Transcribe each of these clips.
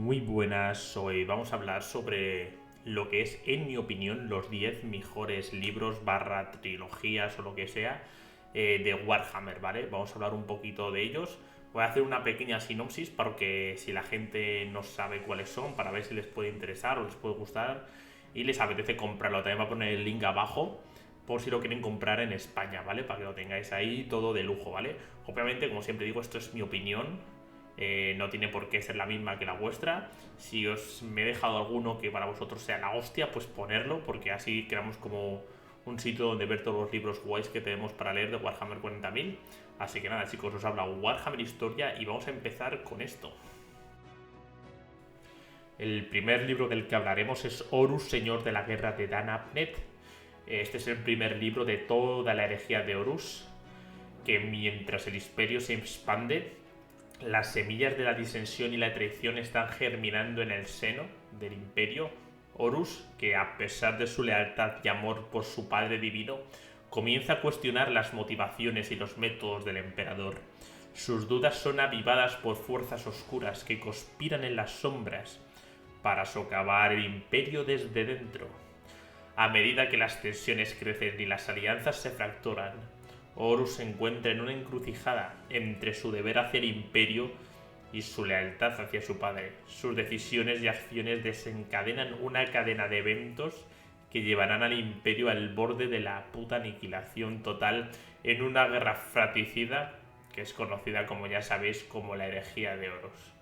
Muy buenas, hoy vamos a hablar sobre lo que es, en mi opinión, los 10 mejores libros barra trilogías o lo que sea de Warhammer, ¿vale? Vamos a hablar un poquito de ellos. Voy a hacer una pequeña sinopsis porque si la gente no sabe cuáles son, para ver si les puede interesar o les puede gustar y les apetece comprarlo. También voy a poner el link abajo por si lo quieren comprar en España, ¿vale? Para que lo tengáis ahí todo de lujo, ¿vale? Obviamente, como siempre digo, esto es mi opinión, no tiene por qué ser la misma que la vuestra. Si os me he dejado alguno que para vosotros sea la hostia, pues ponerlo, porque así creamos como un sitio donde ver todos los libros guays que tenemos para leer de Warhammer 40.000. Así que nada, chicos, os habla Warhammer Historia y vamos a empezar con esto. El primer libro del que hablaremos es Horus, Señor de la Guerra de Dan Abnett. Este es el primer libro de toda la herejía de Horus, que mientras el imperio se expande, las semillas de la disensión y la traición están germinando en el seno del imperio. Horus, que a pesar de su lealtad y amor por su padre divino, comienza a cuestionar las motivaciones y los métodos del emperador. Sus dudas son avivadas por fuerzas oscuras que conspiran en las sombras para socavar el imperio desde dentro. A medida que las tensiones crecen y las alianzas se fracturan, Horus se encuentra en una encrucijada entre su deber hacia el imperio y su lealtad hacia su padre. Sus decisiones y acciones desencadenan una cadena de eventos que llevarán al imperio al borde de la puta aniquilación total en una guerra fratricida que es conocida, como ya sabéis, como la herejía de Horus.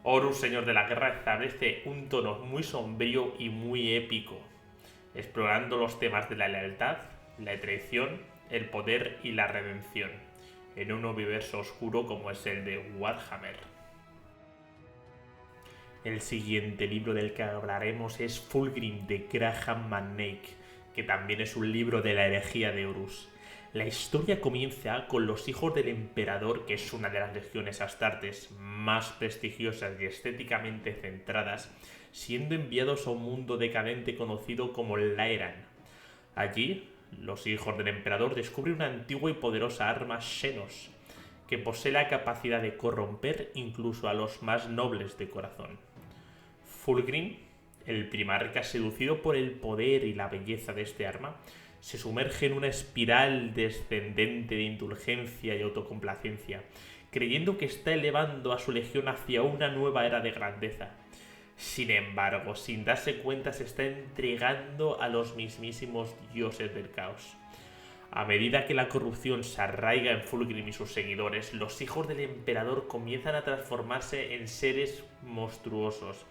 Horus, señor de la guerra, establece un tono muy sombrío y muy épico, explorando los temas de la lealtad, la traición, el poder y la redención, en un universo oscuro como es el de Warhammer. El siguiente libro del que hablaremos es Fulgrim de Graham McNeill, que también es un libro de la herejía de Horus. La historia comienza con los hijos del emperador, que es una de las legiones astartes más prestigiosas y estéticamente centradas, siendo enviados a un mundo decadente conocido como Laeran. Allí, los hijos del emperador descubren una antigua y poderosa arma Xenos, que posee la capacidad de corromper incluso a los más nobles de corazón. Fulgrim, el primarca, seducido por el poder y la belleza de este arma, se sumerge en una espiral descendente de indulgencia y autocomplacencia, creyendo que está elevando a su legión hacia una nueva era de grandeza. Sin embargo, sin darse cuenta, se está entregando a los mismísimos dioses del caos. A medida que la corrupción se arraiga en Fulgrim y sus seguidores, los hijos del emperador comienzan a transformarse en seres monstruosos,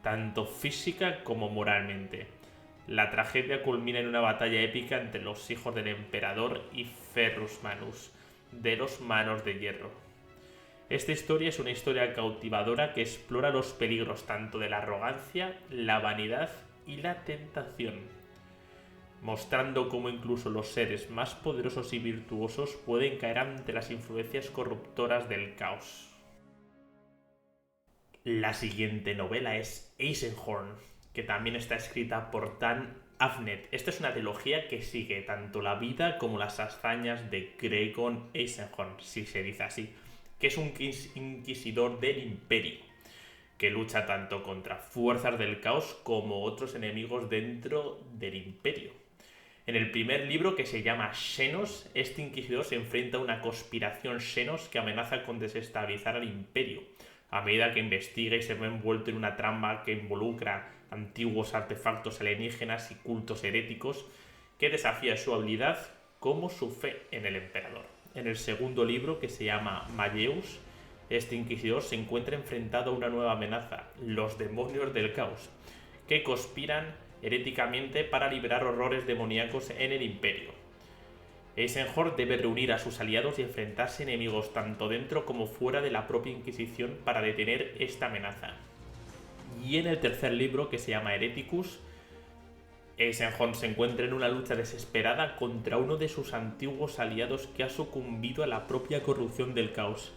tanto física como moralmente. La tragedia culmina en una batalla épica entre los hijos del emperador y Ferrus Manus, de los Manos de Hierro. Esta historia es una historia cautivadora que explora los peligros tanto de la arrogancia, la vanidad y la tentación, mostrando cómo incluso los seres más poderosos y virtuosos pueden caer ante las influencias corruptoras del caos. La siguiente novela es Eisenhorn, que también está escrita por Dan Abnett. Esta es una trilogía que sigue tanto la vida como las hazañas de Gregor Eisenhorn, si se dice así, que es un inquisidor del imperio, que lucha tanto contra fuerzas del caos como otros enemigos dentro del imperio. En el primer libro, que se llama Xenos, este inquisidor se enfrenta a una conspiración Xenos que amenaza con desestabilizar al imperio, a medida que investiga y se ve envuelto en una trama que involucra antiguos artefactos alienígenas y cultos heréticos que desafía su habilidad como su fe en el emperador. En el segundo libro, que se llama Malleus, este inquisidor se encuentra enfrentado a una nueva amenaza, los demonios del caos, que conspiran heréticamente para liberar horrores demoníacos en el imperio. Eisenhorn debe reunir a sus aliados y enfrentarse a enemigos tanto dentro como fuera de la propia Inquisición para detener esta amenaza. Y en el tercer libro, que se llama Hereticus, Eisenhorn se encuentra en una lucha desesperada contra uno de sus antiguos aliados que ha sucumbido a la propia corrupción del caos.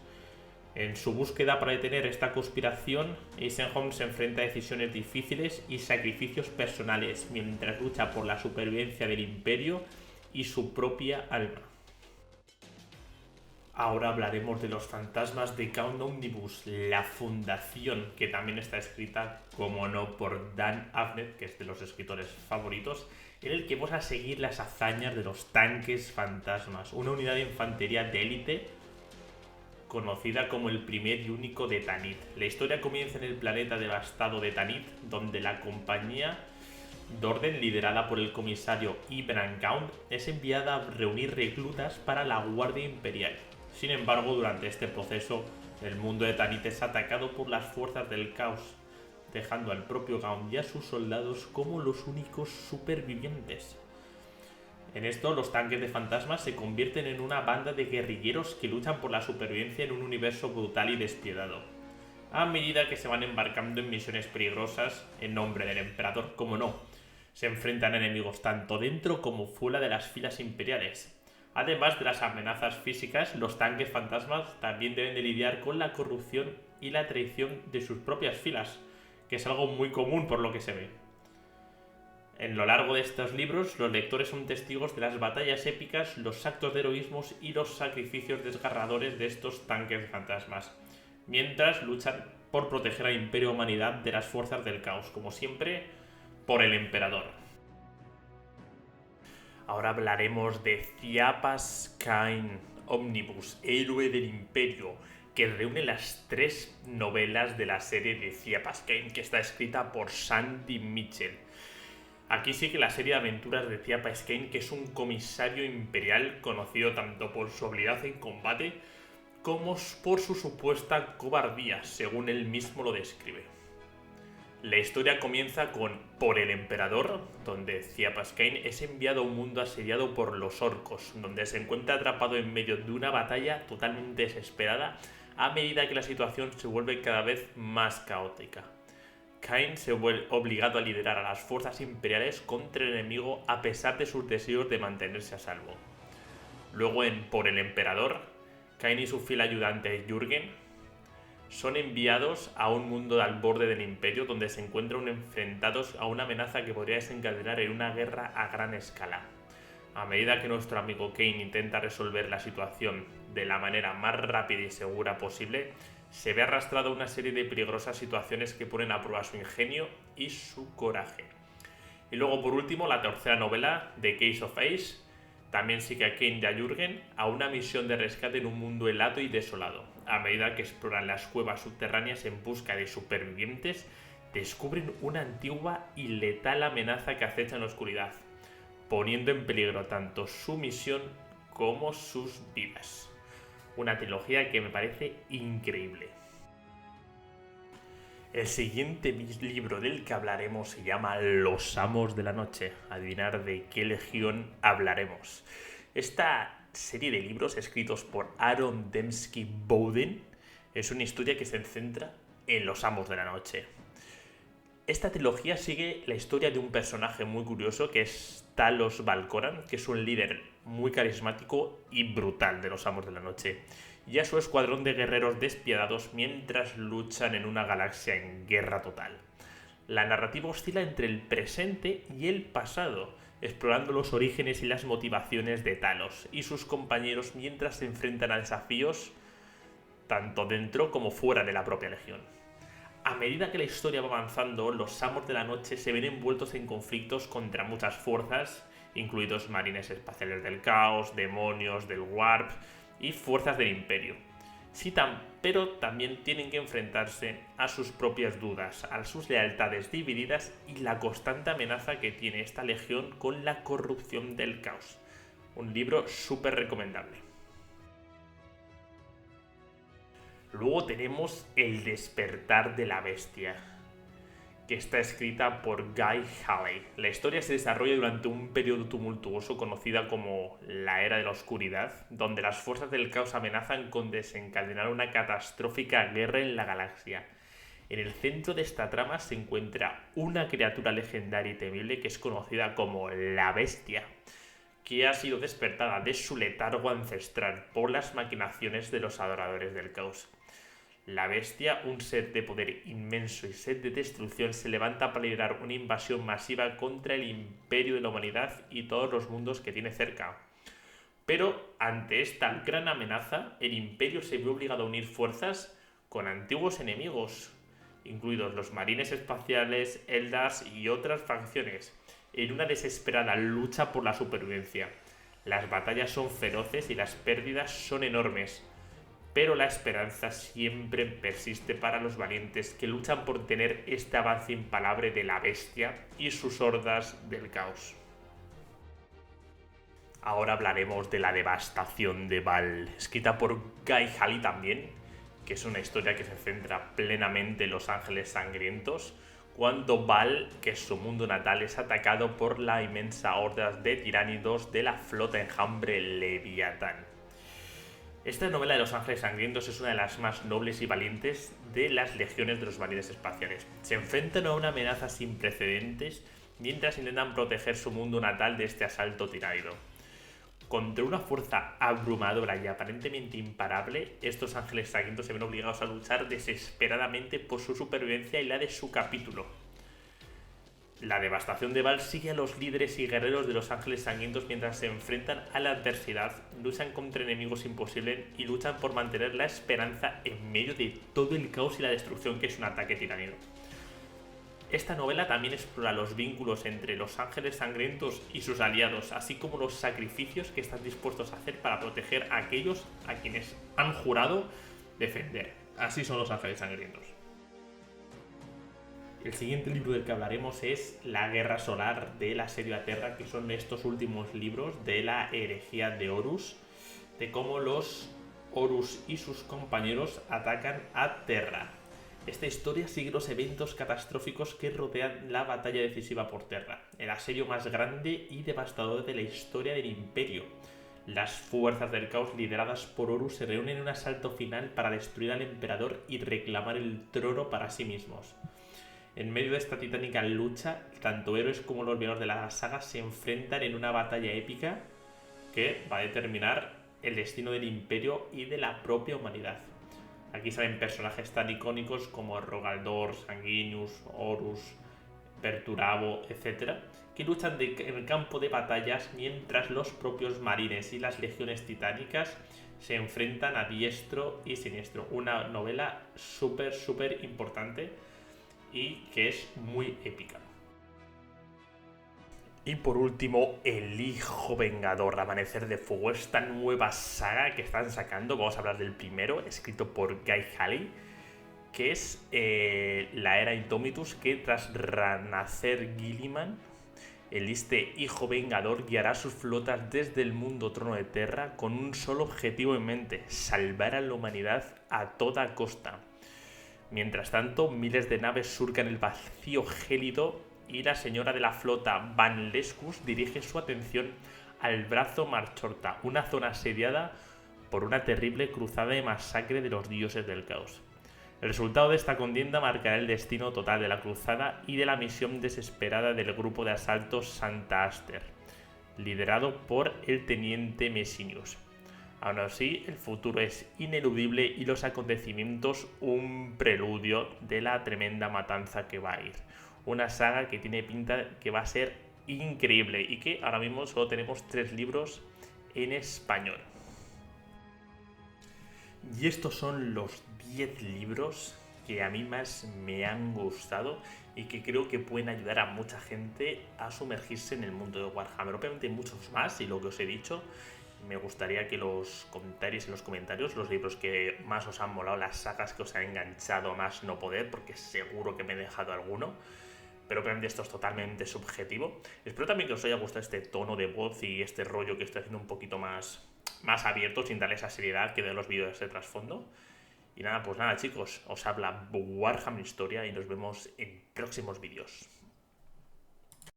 En su búsqueda para detener esta conspiración, Eisenhorn se enfrenta a decisiones difíciles y sacrificios personales mientras lucha por la supervivencia del imperio y su propia alma. Ahora hablaremos de los fantasmas de Count Omnibus, la fundación, que también está escrita, como no, por Dan Abnett, que es de los escritores favoritos, en el que vamos a seguir las hazañas de los tanques fantasmas, una unidad de infantería de élite conocida como el primer y único de Tanith. La historia comienza en el planeta devastado de Tanith, donde la compañía Dorden, liderada por el comisario Ibram Gaunt, es enviada a reunir reclutas para la Guardia Imperial. Sin embargo, durante este proceso, el mundo de Tanith es atacado por las fuerzas del caos, dejando al propio Gaunt y a sus soldados como los únicos supervivientes. En esto, los tanques de fantasmas se convierten en una banda de guerrilleros que luchan por la supervivencia en un universo brutal y despiadado. A medida que se van embarcando en misiones peligrosas, en nombre del emperador, como no, se enfrentan a enemigos tanto dentro como fuera de las filas imperiales. Además de las amenazas físicas, los tanques fantasmas también deben de lidiar con la corrupción y la traición de sus propias filas, que es algo muy común por lo que se ve. En lo largo de estos libros, los lectores son testigos de las batallas épicas, los actos de heroísmo y los sacrificios desgarradores de estos tanques fantasmas, mientras luchan por proteger al Imperio Humanidad de las fuerzas del caos, como siempre, por el emperador. Ahora hablaremos de Ciapas Cain Omnibus, héroe del Imperio, que reúne las 3 novelas de la serie de Ciapas Cain, que está escrita por Sandy Mitchell. Aquí sigue la serie de aventuras de Ciapas Cain, que es un comisario imperial conocido tanto por su habilidad en combate como por su supuesta cobardía, según él mismo lo describe. La historia comienza con Por el Emperador, donde Ciapas Cain es enviado a un mundo asediado por los orcos, donde se encuentra atrapado en medio de una batalla totalmente desesperada a medida que la situación se vuelve cada vez más caótica. Cain se vuelve obligado a liderar a las fuerzas imperiales contra el enemigo a pesar de sus deseos de mantenerse a salvo. Luego en Por el Emperador, Cain y su fiel ayudante Jürgen son enviados a un mundo al borde del imperio donde se encuentran enfrentados a una amenaza que podría desencadenar en una guerra a gran escala. A medida que nuestro amigo Cain intenta resolver la situación de la manera más rápida y segura posible, se ve arrastrado a una serie de peligrosas situaciones que ponen a prueba su ingenio y su coraje. Y luego, por último, la tercera novela, The Case of Ace, también sigue a Cain y a Jürgen a una misión de rescate en un mundo helado y desolado. A medida que exploran las cuevas subterráneas en busca de supervivientes, descubren una antigua y letal amenaza que acecha en la oscuridad, poniendo en peligro tanto su misión como sus vidas. Una trilogía que me parece increíble. El siguiente libro del que hablaremos se llama Los Amos de la Noche. Adivinar de qué legión hablaremos. Esta serie de libros escritos por Aaron Dembski Bowden es una historia que se centra en los Amos de la Noche. Esta trilogía sigue la historia de un personaje muy curioso que es Talos Valcoran, que es un líder muy carismático y brutal de los Amos de la Noche, y a su escuadrón de guerreros despiadados mientras luchan en una galaxia en guerra total. La narrativa oscila entre el presente y el pasado, explorando los orígenes y las motivaciones de Talos y sus compañeros mientras se enfrentan a desafíos tanto dentro como fuera de la propia legión. A medida que la historia va avanzando, los Amos de la Noche se ven envueltos en conflictos contra muchas fuerzas, incluidos marines espaciales del caos, demonios del Warp y fuerzas del Imperio. Pero también tienen que enfrentarse a sus propias dudas, a sus lealtades divididas y la constante amenaza que tiene esta legión con la corrupción del caos. Un libro súper recomendable. Luego tenemos El despertar de la bestia, que está escrita por Guy Halley. La historia se desarrolla durante un periodo tumultuoso conocida como la Era de la Oscuridad, donde las fuerzas del caos amenazan con desencadenar una catastrófica guerra en la galaxia. En el centro de esta trama se encuentra una criatura legendaria y temible que es conocida como la Bestia, que ha sido despertada de su letargo ancestral por las maquinaciones de los adoradores del caos. La Bestia, un ser de poder inmenso y sed de destrucción, se levanta para liderar una invasión masiva contra el imperio de la humanidad y todos los mundos que tiene cerca. Pero ante esta gran amenaza, el Imperio se vio obligado a unir fuerzas con antiguos enemigos, incluidos los marines espaciales, Eldars y otras facciones, en una desesperada lucha por la supervivencia. Las batallas son feroces y las pérdidas son enormes, pero la esperanza siempre persiste para los valientes que luchan por tener este avance impalable de la bestia y sus hordas del caos. Ahora hablaremos de la devastación de Val, escrita por Guy Halley también, que es una historia que se centra plenamente en los ángeles sangrientos, cuando Val, que es su mundo natal, es atacado por la inmensa horda de tiránidos de la flota enjambre Leviatán. Esta novela de los ángeles sangrientos es una de las más nobles y valientes de las legiones de los marines espaciales. Se enfrentan a una amenaza sin precedentes mientras intentan proteger su mundo natal de este asalto tiránido. Contra una fuerza abrumadora y aparentemente imparable, estos ángeles sangrientos se ven obligados a luchar desesperadamente por su supervivencia y la de su capítulo. La devastación de Val sigue a los líderes y guerreros de los ángeles sangrientos mientras se enfrentan a la adversidad, luchan contra enemigos imposibles y luchan por mantener la esperanza en medio de todo el caos y la destrucción que es un ataque tiránido. Esta novela también explora los vínculos entre los ángeles sangrientos y sus aliados, así como los sacrificios que están dispuestos a hacer para proteger a aquellos a quienes han jurado defender. Así son los ángeles sangrientos. El siguiente libro del que hablaremos es La Guerra Solar de la Asedio a Terra, que son estos últimos libros de la herejía de Horus, de cómo los Horus y sus compañeros atacan a Terra. Esta historia sigue los eventos catastróficos que rodean la batalla decisiva por Terra, el asedio más grande y devastador de la historia del Imperio. Las fuerzas del caos lideradas por Horus se reúnen en un asalto final para destruir al emperador y reclamar el trono para sí mismos. En medio de esta titánica lucha, tanto héroes como los villanos de la saga se enfrentan en una batalla épica que va a determinar el destino del Imperio y de la propia humanidad. Aquí salen personajes tan icónicos como Rogaldor, Sanguinius, Horus, Perturabo, etc., que luchan en el campo de batallas mientras los propios marines y las legiones titánicas se enfrentan a diestro y siniestro. Una novela súper importante y que es muy épica. Y por último, El Hijo Vengador, Amanecer de Fuego, esta nueva saga que están sacando. Vamos a hablar del primero, escrito por Guy Halley, que es la era Indomitus, que tras renacer Gilliman, este Hijo Vengador guiará sus flotas desde el mundo trono de Terra con un solo objetivo en mente: salvar a la humanidad a toda costa. Mientras tanto, miles de naves surcan el vacío gélido y la señora de la flota Van Lescus dirige su atención al Brazo Marchorta, una zona asediada por una terrible cruzada de masacre de los dioses del caos. El resultado de esta contienda marcará el destino total de la cruzada y de la misión desesperada del grupo de asalto Santa Aster, liderado por el teniente Messinius. Aún así, el futuro es ineludible y los acontecimientos un preludio de la tremenda matanza que va a ir. Una saga que tiene pinta que va a ser increíble y que ahora mismo solo tenemos 3 libros en español. Y estos son los 10 libros que a mí más me han gustado y que creo que pueden ayudar a mucha gente a sumergirse en el mundo de Warhammer. Obviamente hay muchos más y lo que os he dicho, me gustaría que los comentáis en los comentarios los libros que más os han molado, las sagas que os han enganchado más no poder, porque seguro que me he dejado alguno. Pero obviamente esto es totalmente subjetivo. Espero también que os haya gustado este tono de voz y este rollo que estoy haciendo un poquito más abierto, sin darle esa seriedad que de los vídeos de trasfondo. Y nada, pues nada chicos, os habla Warhammer Historia y nos vemos en próximos vídeos.